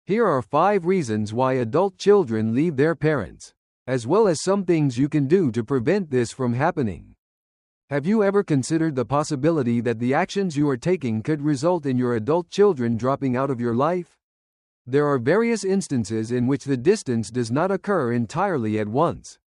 Here are 5 reasons why adult children leave their parents, as well as some things you can do to prevent this from happening. Have you ever considered the possibility that the actions you are taking could result in your adult children dropping out of your life? There are various instances in which the distance does not occur entirely at once.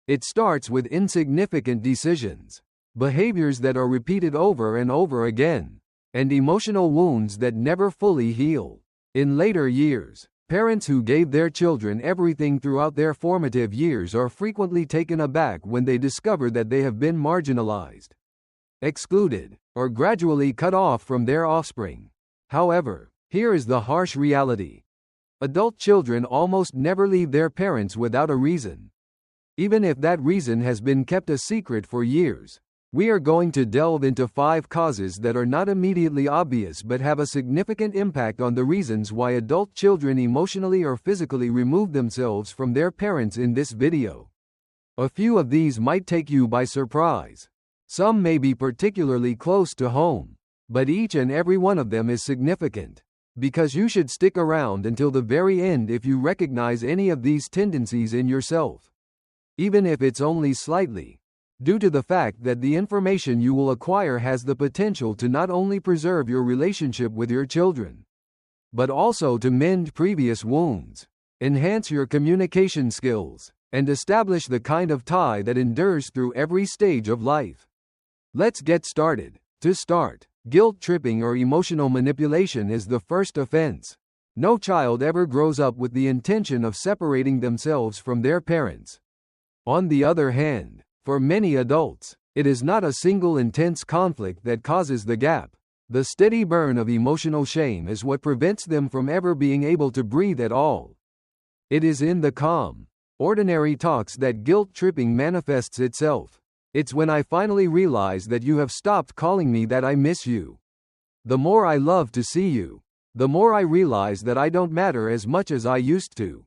It starts with insignificant decisions, behaviors that are repeated over and over again, and emotional wounds that never fully heal. In later years, parents who gave their children everything throughout their formative years are frequently taken aback when they discover that they have been marginalized, excluded, or gradually cut off from their offspring. However, here is the harsh reality. Adult children almost never leave their parents without a reason. Even if that reason has been kept a secret for years, we are going to delve into 5 causes that are not immediately obvious but have a significant impact on the reasons why adult children emotionally or physically remove themselves from their parents in this video. A few of these might take you by surprise. Some may be particularly close to home, but each and every one of them is significant, because you should stick around until the very end if you recognize any of these tendencies in yourself, even if it's only slightly, due to the fact that the information you will acquire has the potential to not only preserve your relationship with your children, but also to mend previous wounds, enhance your communication skills, and establish the kind of tie that endures through every stage of life. Let's get started. To start, guilt tripping or emotional manipulation is the first offense. No child ever grows up with the intention of separating themselves from their parents. On the other hand, for many adults, it is not a single intense conflict that causes the gap. The steady burn of emotional shame is what prevents them from ever being able to breathe at all. It is in the calm, ordinary talks that guilt tripping manifests itself. It's when I finally realize that you have stopped calling me that I miss you. The more I love to see you, the more I realize that I don't matter as much as I used to.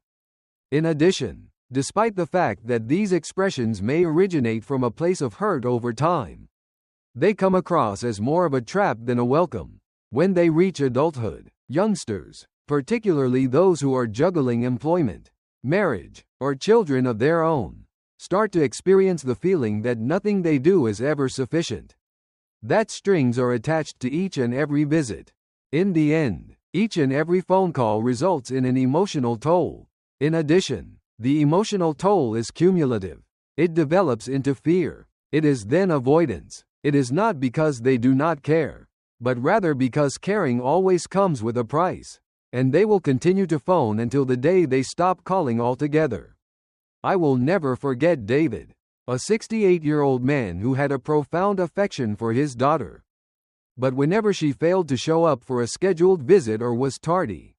In addition, despite the fact that these expressions may originate from a place of hurt over time, they come across as more of a trap than a welcome. When they reach adulthood, youngsters, particularly those who are juggling employment, marriage, or children of their own, start to experience the feeling that nothing they do is ever sufficient. That strings are attached to each and every visit. In the end, each and every phone call results in an emotional toll. In addition, the emotional toll is cumulative. It develops into fear. It is then avoidance. It is not because they do not care, but rather because caring always comes with a price, and they will continue to phone until the day they stop calling altogether. I will never forget David, a 68-year-old man who had a profound affection for his daughter. But whenever she failed to show up for a scheduled visit or was tardy,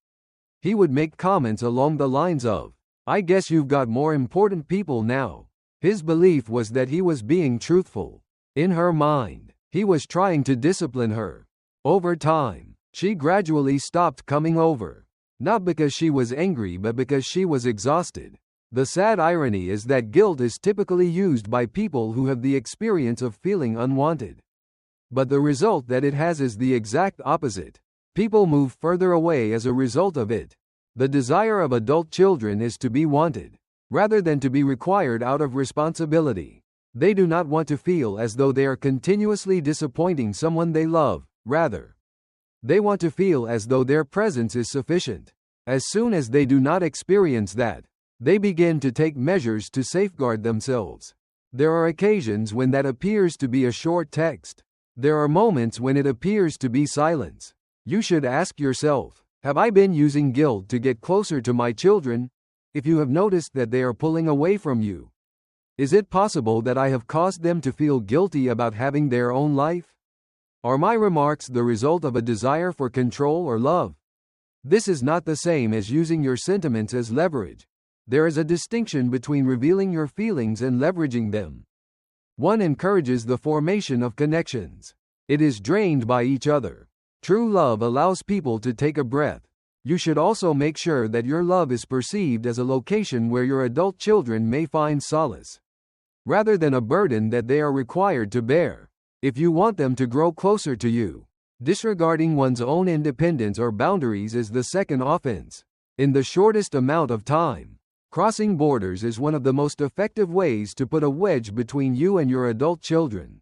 he would make comments along the lines of, "I guess you've got more important people now." His belief was that he was being truthful. In her mind, he was trying to discipline her. Over time, she gradually stopped coming over, not because she was angry but because she was exhausted. The sad irony is that guilt is typically used by people who have the experience of feeling unwanted. But the result that it has is the exact opposite. People move further away as a result of it. The desire of adult children is to be wanted, rather than to be required out of responsibility. They do not want to feel as though they are continuously disappointing someone they love, rather, they want to feel as though their presence is sufficient. As soon as they do not experience that, they begin to take measures to safeguard themselves. There are occasions when that appears to be a short text. There are moments when it appears to be silence. You should ask yourself, have I been using guilt to get closer to my children? If you have noticed that they are pulling away from you, is it possible that I have caused them to feel guilty about having their own life? Are my remarks the result of a desire for control or love? This is not the same as using your sentiments as leverage. There is a distinction between revealing your feelings and leveraging them. One encourages the formation of connections. It is drained by each other. True love allows people to take a breath. You should also make sure that your love is perceived as a location where your adult children may find solace, rather than a burden that they are required to bear. If you want them to grow closer to you, disregarding one's own independence or boundaries is the second offense. in the shortest amount of time. Crossing borders is one of the most effective ways to put a wedge between you and your adult children.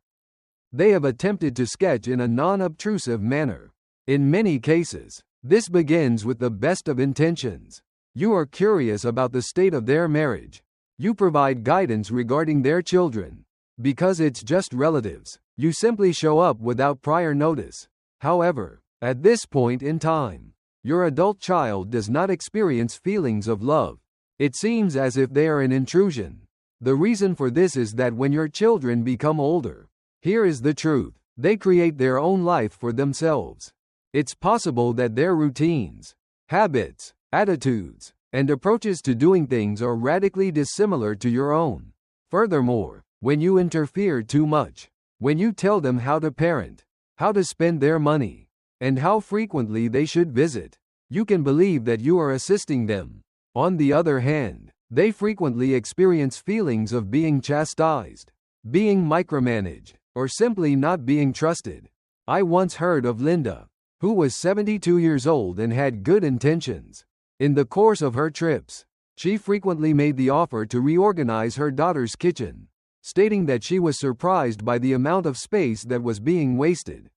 They have attempted to sketch in a non-obtrusive manner. In many cases, this begins with the best of intentions. You are curious about the state of their marriage. You provide guidance regarding their children. Because it's just relatives, you simply show up without prior notice. However, at this point in time, your adult child does not experience feelings of love. It seems as if they are an intrusion. The reason for this is that when your children become older, here is the truth, they create their own life for themselves. It's possible that their routines, habits, attitudes, and approaches to doing things are radically dissimilar to your own. Furthermore, when you interfere too much, when you tell them how to parent, how to spend their money, and how frequently they should visit, you can believe that you are assisting them. On the other hand, they frequently experience feelings of being chastised, being micromanaged, or simply not being trusted. I once heard of Linda, who was 72 years old and had good intentions. In the course of her trips, she frequently made the offer to reorganize her daughter's kitchen, stating that she was surprised by the amount of space that was being wasted.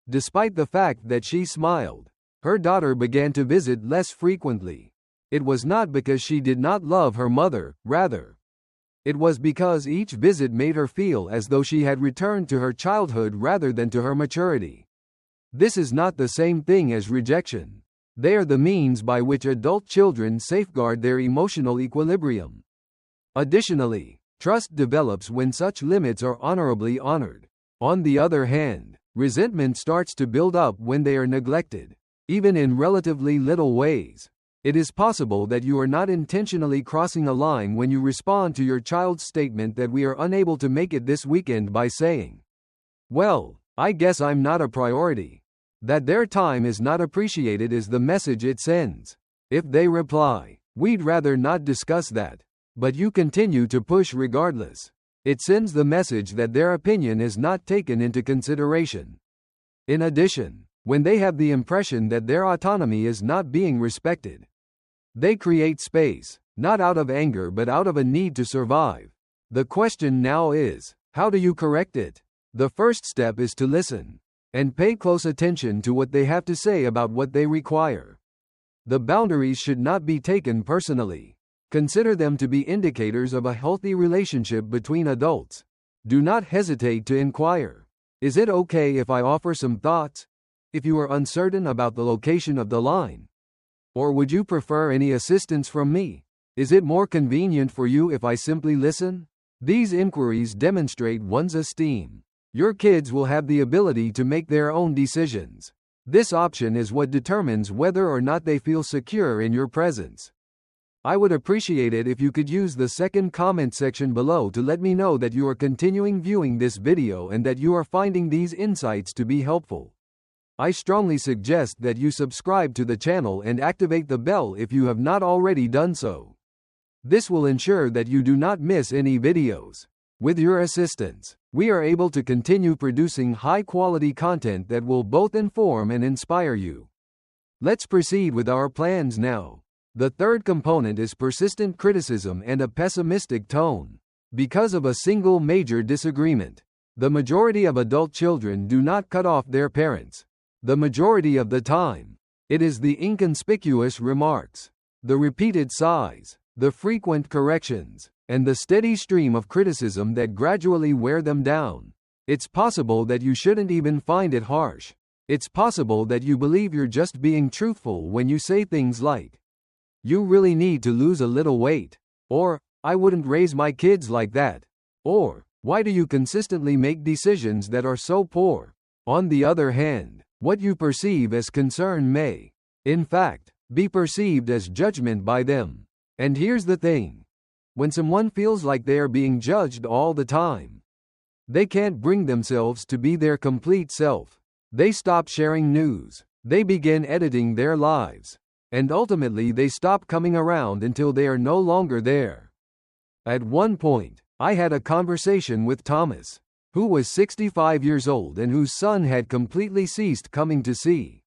Despite the fact that she smiled, her daughter began to visit less frequently. It was not because she did not love her mother, rather, it was because each visit made her feel as though she had returned to her childhood rather than to her maturity. This is not the same thing as rejection. They are the means by which adult children safeguard their emotional equilibrium. Additionally, trust develops when such limits are honorably honored. On the other hand, resentment starts to build up when they are neglected, even in relatively little ways. It is possible that you are not intentionally crossing a line when you respond to your child's statement that we are unable to make it this weekend by saying, "Well, I guess I'm not a priority." That their time is not appreciated is the message it sends. If they reply, "We'd rather not discuss that," but you continue to push regardless, it sends the message that their opinion is not taken into consideration. In addition, when they have the impression that their autonomy is not being respected, they create space, not out of anger but out of a need to survive. The question now is, how do you correct it? The first step is to listen and pay close attention to what they have to say about what they require. The boundaries should not be taken personally. Consider them to be indicators of a healthy relationship between adults. Do not hesitate to inquire. Is it okay if I offer some thoughts? If you are uncertain about the location of the line, or would you prefer any assistance from me? Is it more convenient for you if I simply listen? These inquiries demonstrate one's esteem. Your kids will have the ability to make their own decisions. This option is what determines whether or not they feel secure in your presence. I would appreciate it if you could use the second comment section below to let me know that you are continuing viewing this video and that you are finding these insights to be helpful. I strongly suggest that you subscribe to the channel and activate the bell if you have not already done so. This will ensure that you do not miss any videos. With your assistance, we are able to continue producing high-quality content that will both inform and inspire you. Let's proceed with our plans now. The third component is persistent criticism and a pessimistic tone. Because of a single major disagreement, the majority of adult children do not cut off their parents. The majority of the time, it is the inconspicuous remarks, the repeated sighs, the frequent corrections, and the steady stream of criticism that gradually wear them down. It's possible that you shouldn't even find it harsh. It's possible that you believe you're just being truthful when you say things like, "You really need to lose a little weight," or "I wouldn't raise my kids like that," or "Why do you consistently make decisions that are so poor?" On the other hand, what you perceive as concern may, in fact, be perceived as judgment by them. And here's the thing. When someone feels like they are being judged all the time, they can't bring themselves to be their complete self. They stop sharing news. They begin editing their lives. And ultimately they stop coming around until they are no longer there. At one point, I had a conversation with Thomas, who was 65 years old and whose son had completely ceased coming to see.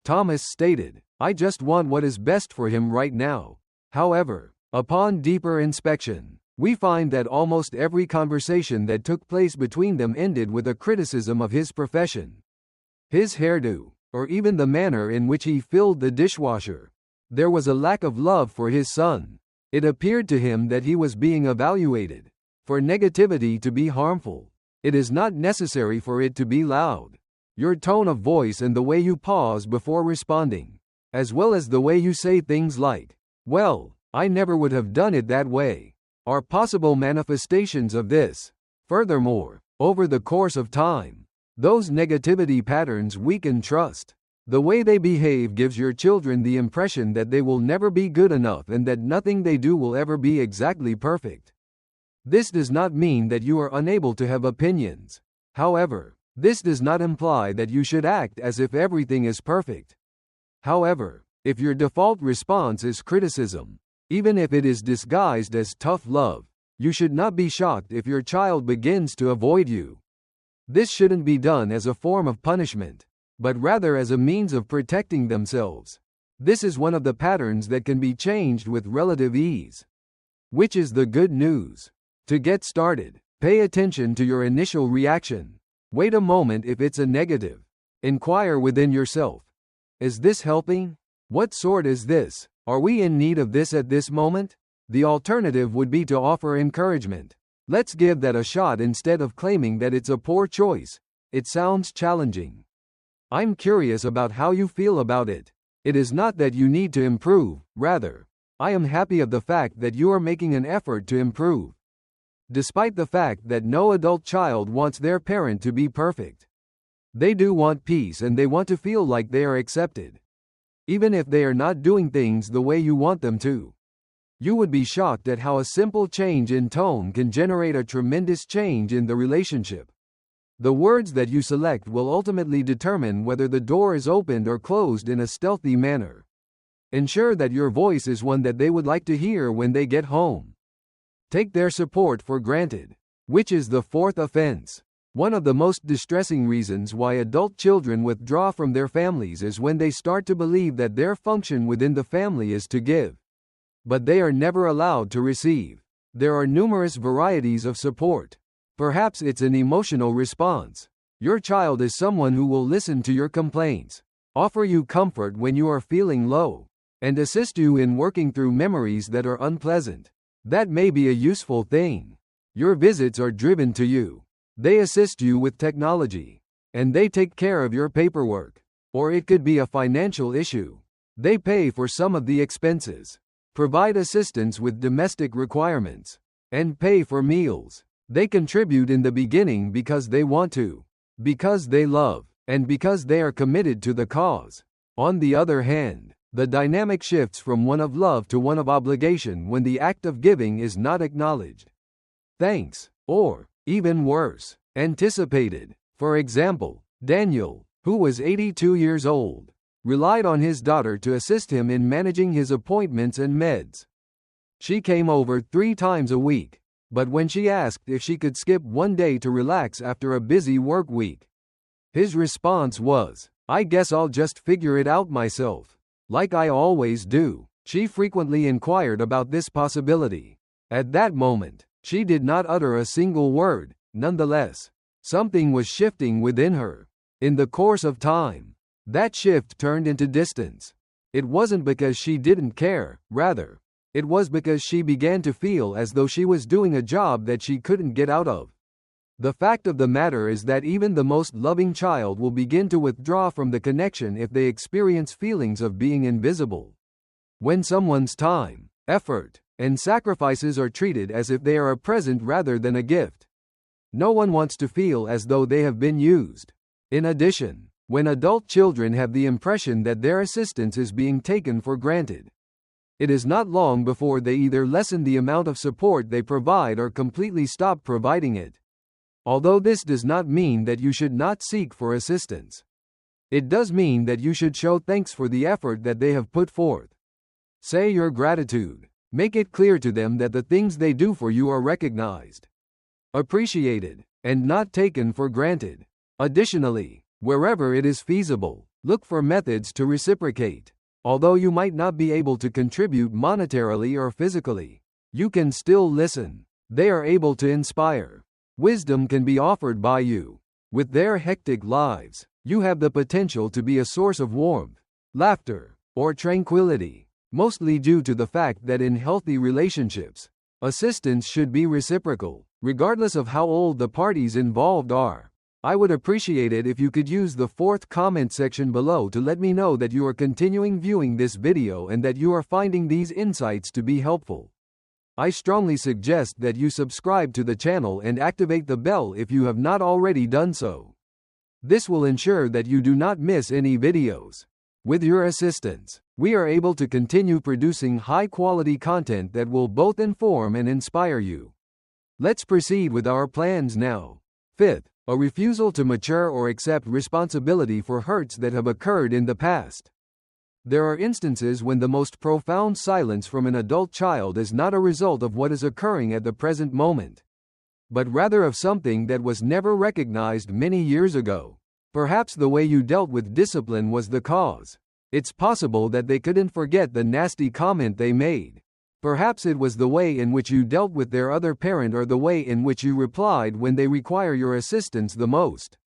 Thomas stated, I just want what is best for him right now. However, upon deeper inspection, we find that almost every conversation that took place between them ended with a criticism of his profession, his hairdo, or even the manner in which he filled the dishwasher. There was a lack of love for his son. It appeared to him that he was being evaluated. For negativity to be harmful, it is not necessary for it to be loud. Your tone of voice and the way you pause before responding, as well as the way you say things like, "Well, I never would have done it that way," are possible manifestations of this. Furthermore, over the course of time, those negativity patterns weaken trust. The way they behave gives your children the impression that they will never be good enough and that nothing they do will ever be exactly perfect. This does not mean that you are unable to have opinions. However, this does not imply that you should act as if everything is perfect. However, if your default response is criticism, even if it is disguised as tough love, you should not be shocked if your child begins to avoid you. This shouldn't be done as a form of punishment, but rather as a means of protecting themselves. This is one of the patterns that can be changed with relative ease. Which is the good news. To get started, pay attention to your initial reaction. Wait a moment if it's a negative. Inquire within yourself. Is this helping? What sort is this? Are we in need of this at this moment? The alternative would be to offer encouragement. Let's give that a shot instead of claiming that it's a poor choice. It sounds challenging. I'm curious about how you feel about it. It is not that you need to improve, rather, I am happy of the fact that you are making an effort to improve. Despite the fact that no adult child wants their parent to be perfect. They do want peace and they want to feel like they are accepted. Even if they are not doing things the way you want them to. You would be shocked at how a simple change in tone can generate a tremendous change in the relationship. The words that you select will ultimately determine whether the door is opened or closed in a stealthy manner. Ensure that your voice is one that they would like to hear when they get home. Take their support for granted. Which is the fourth offense. One of the most distressing reasons why adult children withdraw from their families is when they start to believe that their function within the family is to give. But they are never allowed to receive. There are numerous varieties of support. Perhaps it's an emotional response. Your child is someone who will listen to your complaints, offer you comfort when you are feeling low, and assist you in working through memories that are unpleasant. That may be a useful thing. Your visits are driven to you. They assist you with technology, and they take care of your paperwork. Or it could be a financial issue. They pay for some of the expenses, provide assistance with domestic requirements, and pay for meals. They contribute in the beginning because they want to, because they love, and because they are committed to the cause. On the other hand, the dynamic shifts from one of love to one of obligation when the act of giving is not acknowledged. Thanks, or, even worse, anticipated. For example, Daniel, who was 82 years old, relied on his daughter to assist him in managing his appointments and meds. She came over 3 times a week, but when she asked if she could skip one day to relax after a busy work week, his response was, "I guess I'll just figure it out myself. Like I always do." She frequently inquired about this possibility. At that moment, she did not utter a single word. Nonetheless, something was shifting within her. In the course of time, that shift turned into distance. It wasn't because she didn't care, rather, it was because she began to feel as though she was doing a job that she couldn't get out of. The fact of the matter is that even the most loving child will begin to withdraw from the connection if they experience feelings of being invisible. When someone's time, effort, and sacrifices are treated as if they are a present rather than a gift, no one wants to feel as though they have been used. In addition, when adult children have the impression that their assistance is being taken for granted, it is not long before they either lessen the amount of support they provide or completely stop providing it. Although this does not mean that you should not seek for assistance, it does mean that you should show thanks for the effort that they have put forth. Say your gratitude. Make it clear to them that the things they do for you are recognized, appreciated, and not taken for granted. Additionally, wherever it is feasible, look for methods to reciprocate. Although you might not be able to contribute monetarily or physically, you can still listen. They are able to inspire. Wisdom can be offered by you. With their hectic lives, you have the potential to be a source of warmth, laughter, or tranquility, mostly due to the fact that in healthy relationships, assistance should be reciprocal, regardless of how old the parties involved are. I would appreciate it if you could use the fourth comment section below to let me know that you are continuing viewing this video and that you are finding these insights to be helpful. I strongly suggest that you subscribe to the channel and activate the bell if you have not already done so. This will ensure that you do not miss any videos. With your assistance, we are able to continue producing high-quality content that will both inform and inspire you. Let's proceed with our plans now. Fifth, a refusal to mature or accept responsibility for hurts that have occurred in the past. There are instances when the most profound silence from an adult child is not a result of what is occurring at the present moment, but rather of something that was never recognized many years ago. Perhaps the way you dealt with discipline was the cause. It's possible that they couldn't forget the nasty comment they made. Perhaps it was the way in which you dealt with their other parent or the way in which you replied when they require your assistance the most.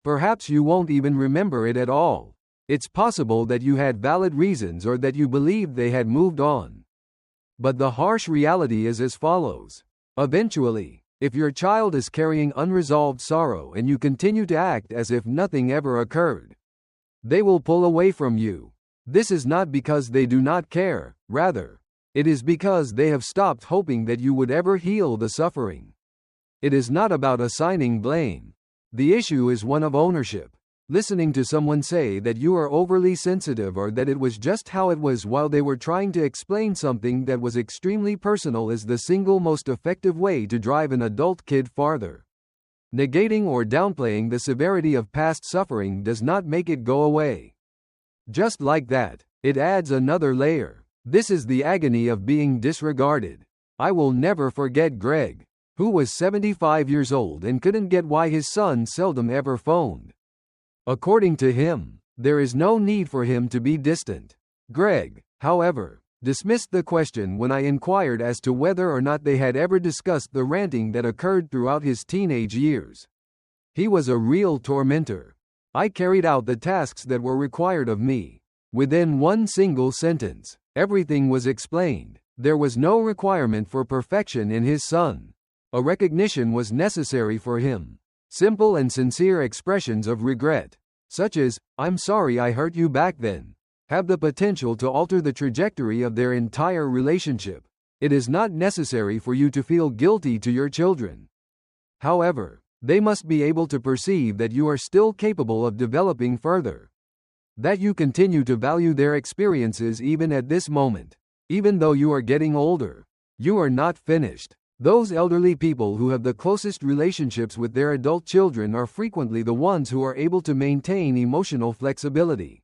Perhaps you won't even remember it at all. It's possible that you had valid reasons or that you believed they had moved on. But the harsh reality is as follows. Eventually, if your child is carrying unresolved sorrow and you continue to act as if nothing ever occurred, they will pull away from you. This is not because they do not care, rather, it is because they have stopped hoping that you would ever heal the suffering. It is not about assigning blame. The issue is one of ownership. Listening to someone say that you are overly sensitive or that it was just how it was while they were trying to explain something that was extremely personal is the single most effective way to drive an adult kid farther. Negating or downplaying the severity of past suffering does not make it go away. Just like that, it adds another layer. This is the agony of being disregarded. I will never forget Greg, who was 75 years old and couldn't get why his son seldom ever phoned. According to him, there is no need for him to be distant. Greg, however, dismissed the question when I inquired as to whether or not they had ever discussed the ranting that occurred throughout his teenage years. He was a real tormentor. I carried out the tasks that were required of me. Within one single sentence, everything was explained. There was no requirement for perfection in his son. A recognition was necessary for him. Simple and sincere expressions of regret, such as, "I'm sorry I hurt you back then," have the potential to alter the trajectory of their entire relationship. It is not necessary for you to feel guilty to your children. However, they must be able to perceive that you are still capable of developing further. That you continue to value their experiences even at this moment. Even though you are getting older, you are not finished. Those elderly people who have the closest relationships with their adult children are frequently the ones who are able to maintain emotional flexibility.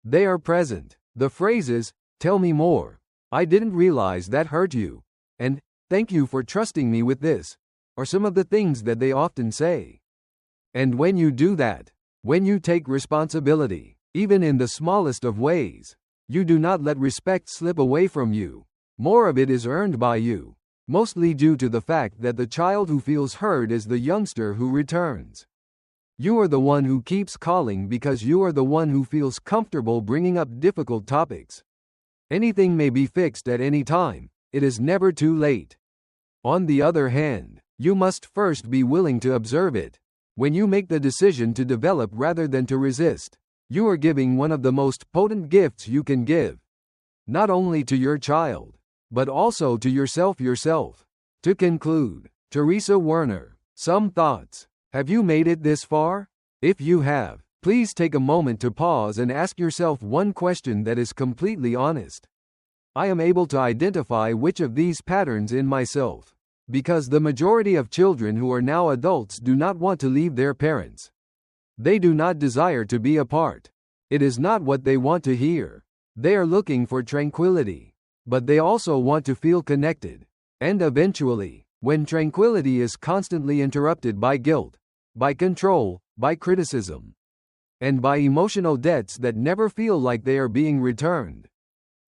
They are present. The phrases, "Tell me more," "I didn't realize that hurt you," and "Thank you for trusting me with this," are some of the things that they often say. And when you do that, when you take responsibility, even in the smallest of ways, you do not let respect slip away from you. More of it is earned by you, mostly due to the fact that the child who feels heard is the youngster who returns. You are the one who keeps calling because you are the one who feels comfortable bringing up difficult topics. Anything may be fixed at any time. It is never too late. On the other hand, you must first be willing to observe it. When you make the decision to develop rather than to resist, you are giving one of the most potent gifts you can give. Not only to your child, but also to yourself. To conclude, Teresa Werner, some thoughts. Have you made it this far? If you have, please take a moment to pause and ask yourself one question that is completely honest. I am able to identify which of these patterns in myself. Because the majority of children who are now adults do not want to leave their parents. They do not desire to be apart. It is not what they want to hear. They are looking for tranquility. But they also want to feel connected. And eventually, when tranquility is constantly interrupted by guilt, by control, by criticism, and by emotional debts that never feel like they are being returned.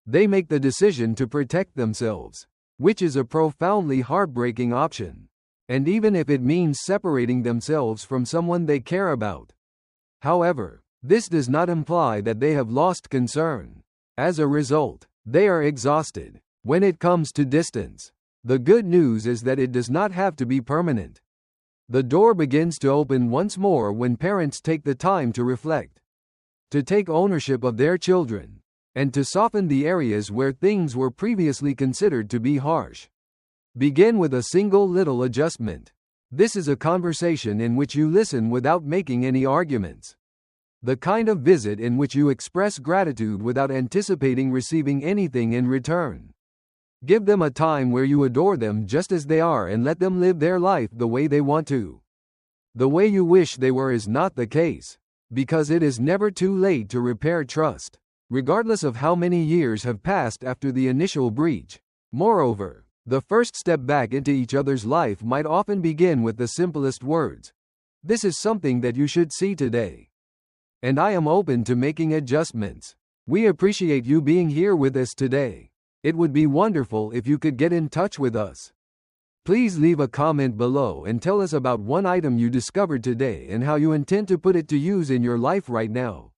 They make the decision to protect themselves, which is a profoundly heartbreaking option. And even if it means separating themselves from someone they care about. However, this does not imply that they have lost concern. As a result, they are exhausted. When it comes to distance, the good news is that it does not have to be permanent. The door begins to open once more when parents take the time to reflect, to take ownership of their children, and to soften the areas where things were previously considered to be harsh. Begin with a single little adjustment. This is a conversation in which you listen without making any arguments. The kind of visit in which you express gratitude without anticipating receiving anything in return. Give them a time where you adore them just as they are and let them live their life the way they want to. The way you wish they were is not the case, because it is never too late to repair trust, regardless of how many years have passed after the initial breach. Moreover, the first step back into each other's life might often begin with the simplest words. This is something that you should see today. And I am open to making adjustments. We appreciate you being here with us today. It would be wonderful if you could get in touch with us. Please leave a comment below and tell us about one item you discovered today and how you intend to put it to use in your life right now.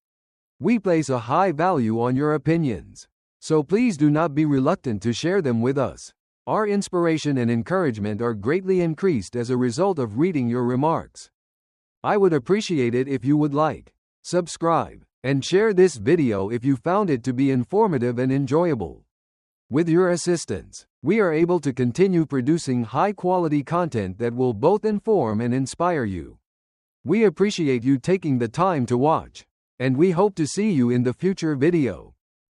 We place a high value on your opinions, so please do not be reluctant to share them with us. Our inspiration and encouragement are greatly increased as a result of reading your remarks. I would appreciate it if you would like, subscribe, and share this video if you found it to be informative and enjoyable. With your assistance, we are able to continue producing high-quality content that will both inform and inspire you. We appreciate you taking the time to watch, and we hope to see you in the future video.